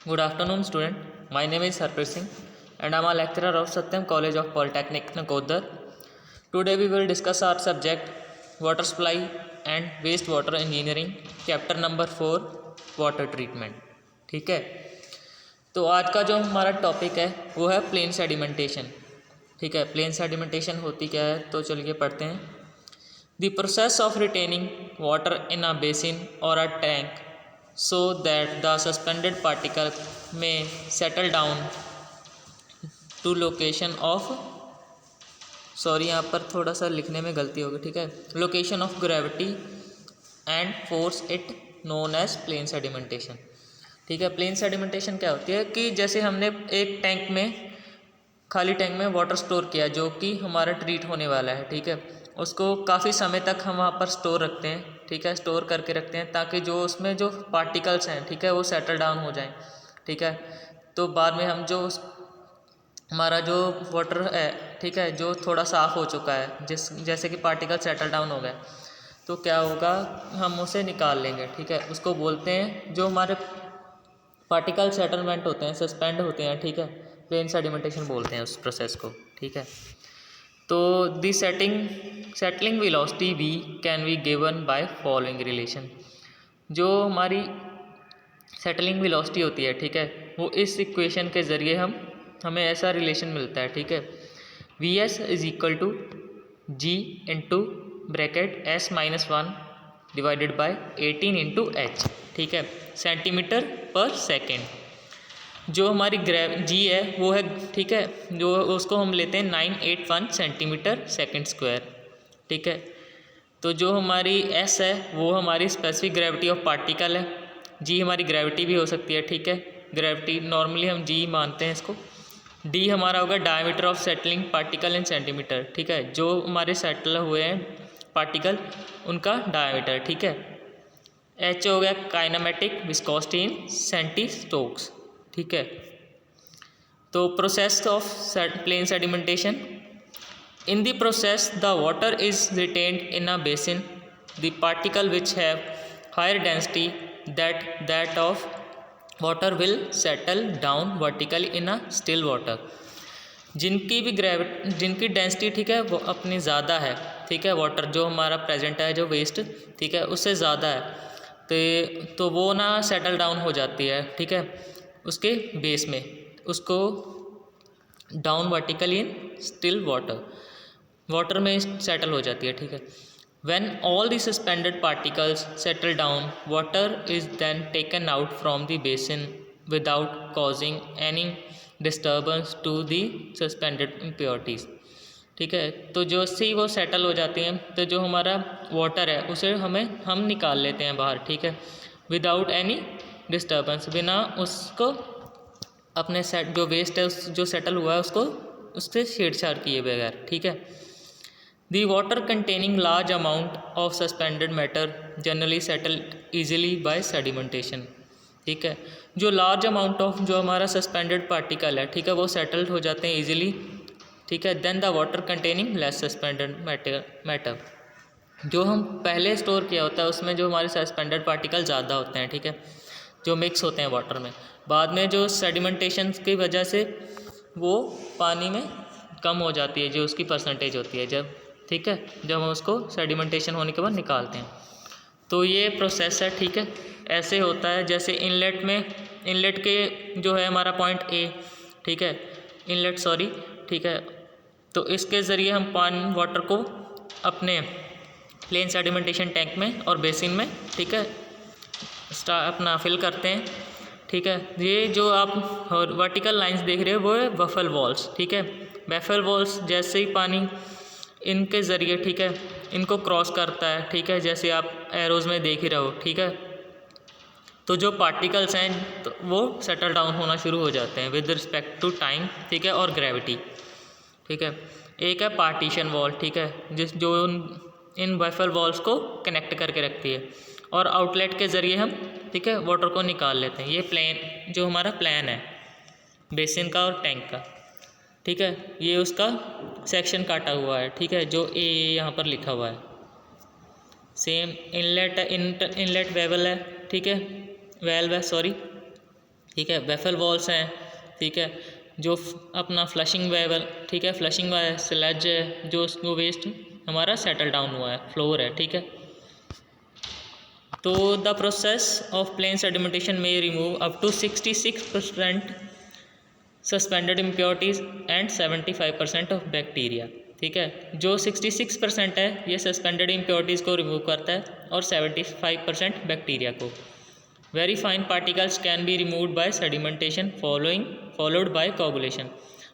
Good afternoon, student. My name is Harpreet Singh, and I am a lecturer of Satyam College of Polytechnic, Nakodar. Today we will discuss our subject water supply and wastewater engineering, chapter number 4, water treatment. ठीक है, तो आज का जो हमारा topic है वो है प्लेन सेडिमेंटेशन. ठीक है, प्लेन सेडिमेंटेशन होती क्या है, तो चलिए पढ़ते हैं. The process of retaining water in a basin और a tank so that the suspended particle may settle down to location of यहाँ पर थोड़ा सा लिखने में गलती होगी. ठीक है, location of gravity and force it known as plain sedimentation. ठीक है, प्लेन सेडिमेंटेशन क्या होती है कि जैसे हमने एक टैंक में, खाली टैंक में वाटर स्टोर किया जो कि हमारा ट्रीट होने वाला है. ठीक है, उसको काफ़ी समय तक हम वहाँ पर स्टोर रखते हैं. ठीक है, स्टोर करके रखते हैं ताकि जो उसमें जो पार्टिकल्स हैं, ठीक है, वो सेटल डाउन हो जाएं. ठीक है, तो बाद में हम जो हमारा जो वाटर है, ठीक है, जो थोड़ा साफ़ हो चुका है, जैसे कि पार्टिकल सेटल डाउन हो गए, तो क्या होगा, हम उसे निकाल लेंगे. ठीक है, उसको बोलते हैं, जो हमारे पार्टिकल सेटलमेंट होते हैं, सस्पेंड होते हैं, ठीक है, प्लेन सेडिमेंटेशन बोलते हैं उस प्रोसेस को. ठीक है, तो the settling velocity v can be given by following relation. जो हमारी सेटलिंग वेलोसिटी होती है, ठीक है, वो इस इक्वेशन के ज़रिए हमें ऐसा रिलेशन मिलता है. ठीक है, Vs is equal to g into bracket s-1 divided by 18 into h. ठीक है, सेंटीमीटर पर सेकेंड. जो हमारी जी है वो है, ठीक है, जो उसको हम लेते हैं 981 सेंटीमीटर सेकेंड स्क्वायर. ठीक है, तो जो हमारी एस है वो हमारी स्पेसिफिक ग्रेविटी ऑफ पार्टिकल है. जी हमारी ग्रेविटी भी हो सकती है. ठीक है, ग्रेविटी नॉर्मली हम जी मानते हैं इसको. डी हमारा होगा diameter of settling particle in centimetre. ठीक है, जो हमारे सेटल हुए हैं पार्टिकल उनका डायमीटर. ठीक है, एच हो गया काइनेमेटिक विस्कोसिटी इन सेंटीस्टोक्स. ठीक है, तो process of plain sedimentation. In the process the water is retained in a basin. The particle which have higher density that of water will settle down vertically in a still water. जिनकी भी जिनकी density, ठीक है, वो अपनी ज़्यादा है. ठीक है, वाटर जो हमारा प्रेजेंट है, जो वेस्ट, ठीक है, उससे ज़्यादा है, तो वो ना सेटल डाउन हो जाती है. ठीक है, उसके बेस में, उसको down vertically in still water में सेटल हो जाती है. ठीक है, when all the suspended particles settle down water is then taken out from the basin without causing any disturbance to the suspended impurities. ठीक है, तो जो से ही वो सेटल हो जाती हैं, तो जो हमारा वाटर है उसे हम निकाल लेते हैं बाहर. ठीक है, विदाउट एनी डिस्टर्बेंस, बिना उसको अपने जो वेस्ट है जो सेटल हुआ है उसको उससे छेड़छाड़ किए बगैर. ठीक है, the water containing large amount of suspended matter generally settled easily by sedimentation. ठीक है, जो लार्ज अमाउंट ऑफ जो हमारा सस्पेंडेड पार्टिकल है, ठीक है, वो सेटल्ड हो जाते हैं ईजिली. ठीक है, then the water containing less suspended matter. जो हम पहले स्टोर किया होता है उसमें जो हमारे सस्पेंडेड पार्टिकल ज़्यादा होते हैं. ठीक है, जो मिक्स होते हैं वाटर में. बाद में जो सेडिमेंटेशन की वजह से वो पानी में कम हो जाती है, जो उसकी परसेंटेज होती है जब. ठीक है, जब हम उसको सेडिमेंटेशन होने के बाद निकालते हैं, तो ये प्रोसेस है. ठीक है, ऐसे होता है जैसे इनलेट के जो है हमारा पॉइंट ए, ठीक है, इनलेट सॉरी. ठीक है, तो इसके ज़रिए हम वाटर को अपने प्लेन सेडिमेंटेशन टैंक में और बेसिन में, ठीक है, अपना फिल करते हैं. ठीक है, ये जो आप वर्टिकल लाइंस देख रहे हो वो है बफल वॉल्स. ठीक है, बफल वॉल्स जैसे ही पानी इनके ज़रिए, ठीक है, इनको क्रॉस करता है. ठीक है, जैसे आप एरोज़ में देख ही रहे हो. ठीक है, तो जो पार्टिकल्स हैं तो वो सेटल डाउन होना शुरू हो जाते हैं विद रिस्पेक्ट टू टाइम. ठीक है, और ग्रेविटी. ठीक है, एक है पार्टीशन वॉल. ठीक है, जो इन बफल वॉल्स को कनेक्ट करके रखती है, और आउटलेट के ज़रिए हम, ठीक है, वाटर को निकाल लेते हैं. ये प्लेन जो हमारा प्लान है बेसिन का और टैंक का. ठीक है, ये उसका सेक्शन काटा हुआ है. ठीक है, जो ए यहाँ पर लिखा हुआ है. सेम इनलेट वेवल है. ठीक है, वेल्व है सॉरी. ठीक है। बेफल वॉल्स हैं, ठीक है, जो अपना फ्लशिंग वेवल, ठीक है, फ्लशिंग वाला स्लेज है जो उसको वेस्ट हमारा सेटल डाउन हुआ है, फ्लोर है, ठीक है। तो the process of plain sedimentation में remove up to 66% suspended impurities and 75% of bacteria, ठीक है। जो 66% है ये सस्पेंडेड इम्प्योरिटीज़ को रिमूव करता है और 75% बैक्टीरिया को। Very fine particles can be removed by sedimentation followed by coagulation.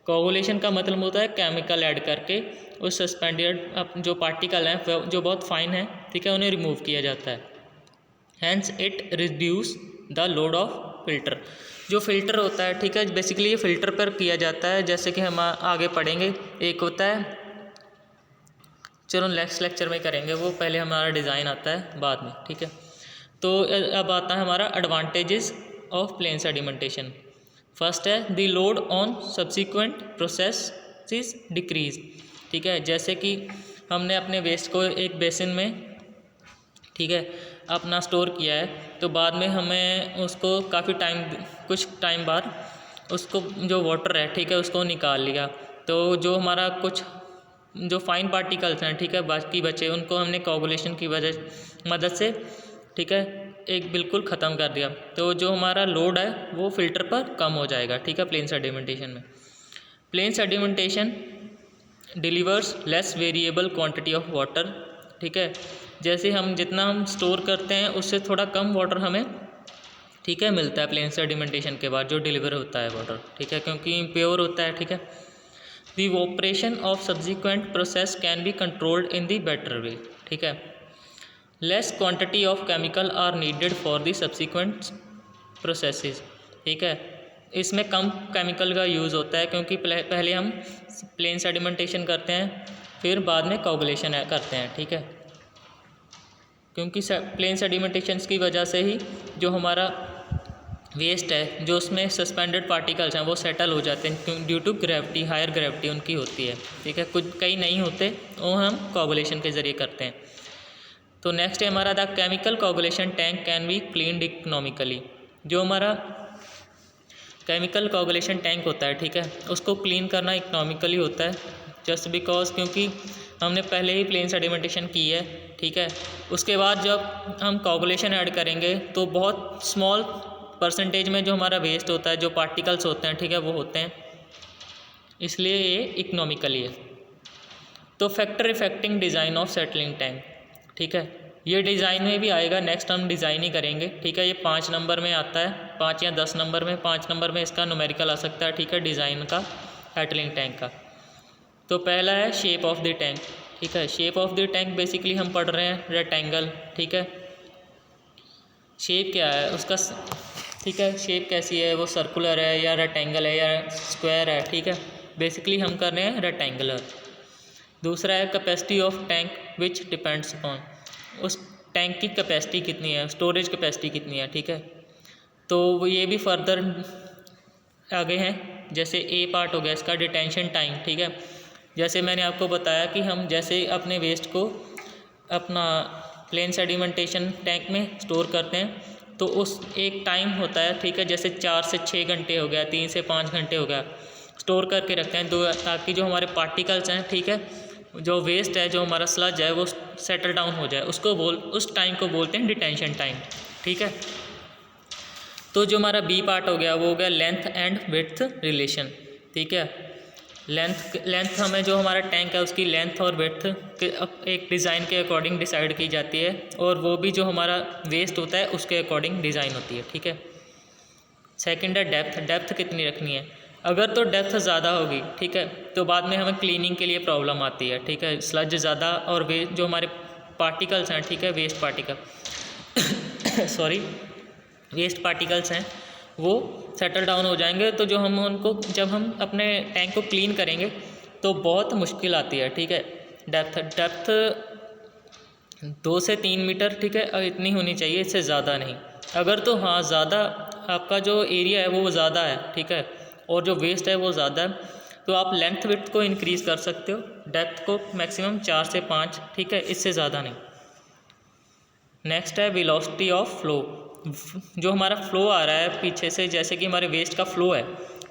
Coagulation का मतलब होता है केमिकल ऐड करके उस सस्पेंडेड जो पार्टिकल हैं जो बहुत फाइन है, ठीक है, उन्हें रिमूव किया जाता है। Hence it reduce the load of filter. जो फिल्टर होता है, ठीक है, बेसिकली ये फिल्टर पर किया जाता है, जैसे कि हम आगे पढ़ेंगे। एक होता है, चलो नेक्स्ट लेक्चर में करेंगे वो, पहले हमारा डिज़ाइन आता है बाद में, ठीक है। तो अब आता है हमारा advantages of plain sedimentation. First है the load on subsequent process is decrease, ठीक है। जैसे कि हमने अपने वेस्ट को एक बेसिन में, ठीक है, अपना स्टोर किया है, तो बाद में हमें उसको कुछ टाइम बाद उसको जो वाटर है, ठीक है, उसको निकाल लिया, तो जो हमारा कुछ जो फाइन पार्टिकल्स हैं, ठीक है, बाकी बचे, उनको हमने कोगुलेशन की मदद से, ठीक है, एक बिल्कुल ख़त्म कर दिया। तो जो हमारा लोड है वो फिल्टर पर कम हो जाएगा, ठीक है, प्लेन सेडिमेंटेशन में। Plain sedimentation delivers less variable quantity of water, ठीक है। जैसे हम जितना हम स्टोर करते हैं उससे थोड़ा कम वाटर हमें, ठीक है, मिलता है प्लेन सेडिमेंटेशन के बाद जो डिलीवर होता है वाटर, ठीक है, क्योंकि इम्प्योर होता है, ठीक है। The evaporation of subsequent process can be controlled in the better way, ठीक है। Less quantity of chemical are needed for the subsequent processes, ठीक है। इसमें कम केमिकल का यूज़ होता है क्योंकि पहले हम प्लेन सेडिमेंटेशन करते हैं फिर बाद में कोगुलेशन करते हैं, ठीक है। क्योंकि प्लेन सेडिमेंटेशन की वजह से ही जो हमारा वेस्ट है, जो उसमें सस्पेंडेड पार्टिकल्स हैं, वो सेटल हो जाते हैं due to gravity, higher gravity उनकी होती है, ठीक है। कुछ कई नहीं होते, वो हम कोगुलेशन के ज़रिए करते हैं। तो नेक्स्ट है हमारा the chemical coagulation tank can be cleaned economically. जो हमारा केमिकल कोगुलेशन टैंक होता है, ठीक है, उसको क्लीन करना इकोनॉमिकली होता है, जस्ट बिकॉज क्योंकि हमने पहले ही प्लेन सेडिमेंटेशन की है, ठीक है। उसके बाद जब हम कोगुलेशन ऐड करेंगे तो बहुत स्मॉल परसेंटेज में जो हमारा वेस्ट होता है, जो पार्टिकल्स होते हैं, ठीक है, वो होते हैं, इसलिए ये इकोनॉमिकली है। तो factor affecting design of settling tank, ठीक है, ये डिज़ाइन में भी आएगा, नेक्स्ट हम डिज़ाइन ही करेंगे, ठीक है। ये 5 नंबर में आता है, 5 या 10 नंबर में, 5 नंबर में इसका न्यूमेरिकल आ सकता है, ठीक है, डिज़ाइन का सेटलिंग टैंक का। तो पहला है शेप ऑफ द टैंक, ठीक है। Shape of the tank basically हम पढ़ रहे हैं रेक्टेंगल, ठीक है। शेप क्या है उसका, ठीक है, शेप कैसी है, वो सर्कुलर है या रेक्टेंगल है या स्क्वायर है, ठीक है। बेसिकली हम कर रहे हैं रेक्टेंगुलर। दूसरा है capacity of tank which depends upon, उस टैंक की कैपेसिटी कितनी है, स्टोरेज कैपेसिटी कितनी है, ठीक है। तो वो ये भी फर्दर आगे हैं, जैसे ए पार्ट हो गया इसका डिटेंशन टाइम, ठीक है। जैसे मैंने आपको बताया कि हम जैसे अपने वेस्ट को अपना प्लेन सेडिमेंटेशन टैंक में स्टोर करते हैं तो उस एक टाइम होता है, ठीक है, जैसे 4 से 6 घंटे हो गया, 3 से 5 घंटे हो गया, स्टोर करके रखते हैं ताकि जो हमारे पार्टिकल्स हैं, ठीक है, जो वेस्ट है, जो हमारा स्लज है, वो सेटल डाउन हो जाए, उस टाइम को बोलते हैं डिटेंशन टाइम, ठीक है। तो जो हमारा बी पार्ट हो गया वो हो गया लेंथ एंड विड्थ रिलेशन, ठीक है। लेंथ हमें जो हमारा टैंक है उसकी लेंथ और विड्थ एक डिज़ाइन के अकॉर्डिंग डिसाइड की जाती है, और वो भी जो हमारा वेस्ट होता है उसके अकॉर्डिंग डिज़ाइन होती है, ठीक है। सेकंड है डेप्थ कितनी रखनी है। अगर तो डेप्थ ज़्यादा होगी, ठीक है, तो बाद में हमें क्लीनिंग के लिए प्रॉब्लम आती है, ठीक है। स्लज ज़्यादा और जो हमारे पार्टिकल्स हैं, ठीक है, waste particle sorry waste particles हैं वो सेटल डाउन हो जाएंगे। तो जो हम उनको जब हम अपने टैंक को क्लीन करेंगे तो बहुत मुश्किल आती है, ठीक है। डेप्थ 2 से 3 मीटर, ठीक है, इतनी होनी चाहिए, इससे ज़्यादा नहीं। अगर तो हाँ ज़्यादा आपका जो एरिया है वो ज़्यादा है, ठीक है, और जो वेस्ट है वो ज़्यादा है, तो आप लेंथ विड्थ को इंक्रीज़ कर सकते हो, डेप्थ को मैक्सिमम 4 से 5, ठीक है, इससे ज़्यादा नहीं। नेक्स्ट है वेलोसिटी ऑफ फ्लो, जो हमारा फ्लो आ रहा है पीछे से, जैसे कि हमारे वेस्ट का फ्लो है,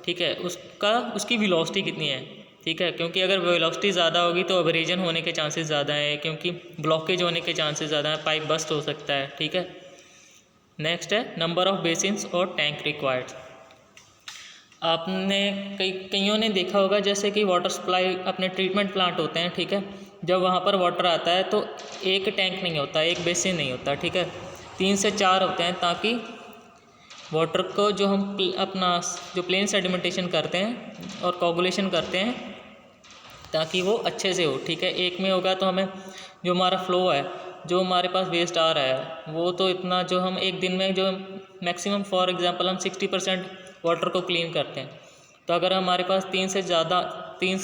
ठीक है, उसकी वेलोसिटी कितनी है, ठीक है, क्योंकि अगर वेलोसिटी ज़्यादा होगी तो एब्रेजन होने के चांसेस ज़्यादा हैं, क्योंकि ब्लॉकेज होने के चांसेस ज़्यादा हैं, पाइप बस्ट हो सकता है, ठीक है। नेक्स्ट है नंबर ऑफ़ बेसिन्स और टैंक रिक्वायर्ड। आपने कईयों ने देखा होगा जैसे कि वाटर सप्लाई अपने ट्रीटमेंट प्लांट होते हैं, ठीक है, जब वहाँ पर वाटर आता है तो एक टैंक नहीं होता, एक बेसिन नहीं होता, ठीक है, 3 से 4 होते हैं, ताकि वाटर को जो हम अपना जो प्लेन सेडिमेंटेशन करते हैं और कोगुलेशन करते हैं ताकि वो अच्छे से हो, ठीक है। एक में होगा तो हमें जो हमारा फ्लो है, जो हमारे पास वेस्ट आ रहा है, वो तो इतना जो हम एक दिन में जो मैक्सिमम फॉर एग्जांपल हम 60% वाटर को क्लीन करते हैं, तो अगर हमारे पास 3 से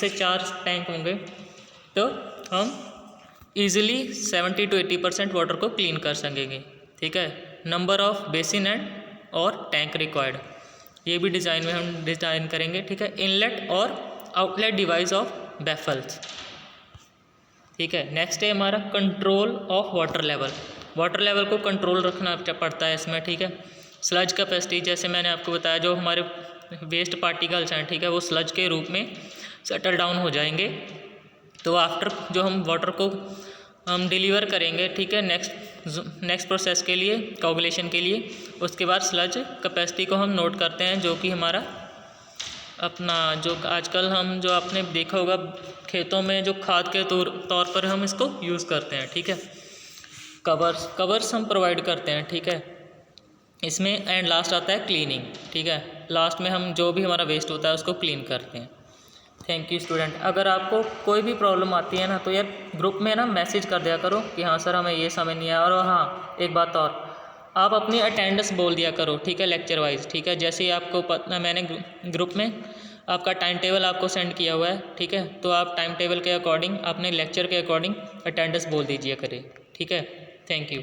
4 टैंक होंगे तो हम इजीली 70 to 80% वाटर को क्लीन कर सकेंगे, ठीक है। नंबर ऑफ़ बेसिन एंड और टैंक रिक्वायर्ड, ये भी डिज़ाइन में हम डिज़ाइन करेंगे, ठीक है। इनलेट और आउटलेट डिवाइस ऑफ बैफल्स, ठीक है। नेक्स्ट है हमारा control of water level. Water level को कंट्रोल रखना पड़ता है इसमें, ठीक है। स्लज कैपेसिटी, जैसे मैंने आपको बताया, जो हमारे वेस्ट पार्टिकल्स हैं, ठीक है, वो स्लज के रूप में सेटल डाउन हो जाएंगे, तो आफ्टर जो हम वाटर को हम डिलीवर करेंगे, ठीक है, नेक्स्ट प्रोसेस के लिए, कोगुलेशन के लिए, उसके बाद स्लज कैपेसिटी को हम नोट करते हैं, जो कि हमारा अपना जो आजकल हम जो आपने देखा होगा खेतों में जो खाद के तौर पर हम इसको यूज़ करते हैं, ठीक है। कवर्स हम प्रोवाइड करते हैं, ठीक है, इसमें। एंड लास्ट आता है क्लीनिंग, ठीक है, लास्ट में हम जो भी हमारा वेस्ट होता है उसको क्लीन करते हैं। Thank you student. अगर आपको कोई भी प्रॉब्लम आती है ना, तो यार ग्रुप में ना मैसेज कर दिया करो कि हाँ सर हमें ये समझ नहीं आया। और हाँ, एक बात और, आप अपनी अटेंडेंस बोल दिया करो, ठीक है, लेक्चर वाइज, ठीक है। जैसे ही आपको पता, मैंने ग्रुप में आपका टाइम टेबल आपको सेंड किया हुआ है, ठीक है, तो आप टाइम टेबल के अकॉर्डिंग अपने लेक्चर के अकॉर्डिंग अटेंडेंस बोल दीजिए करें, ठीक है। Thank you.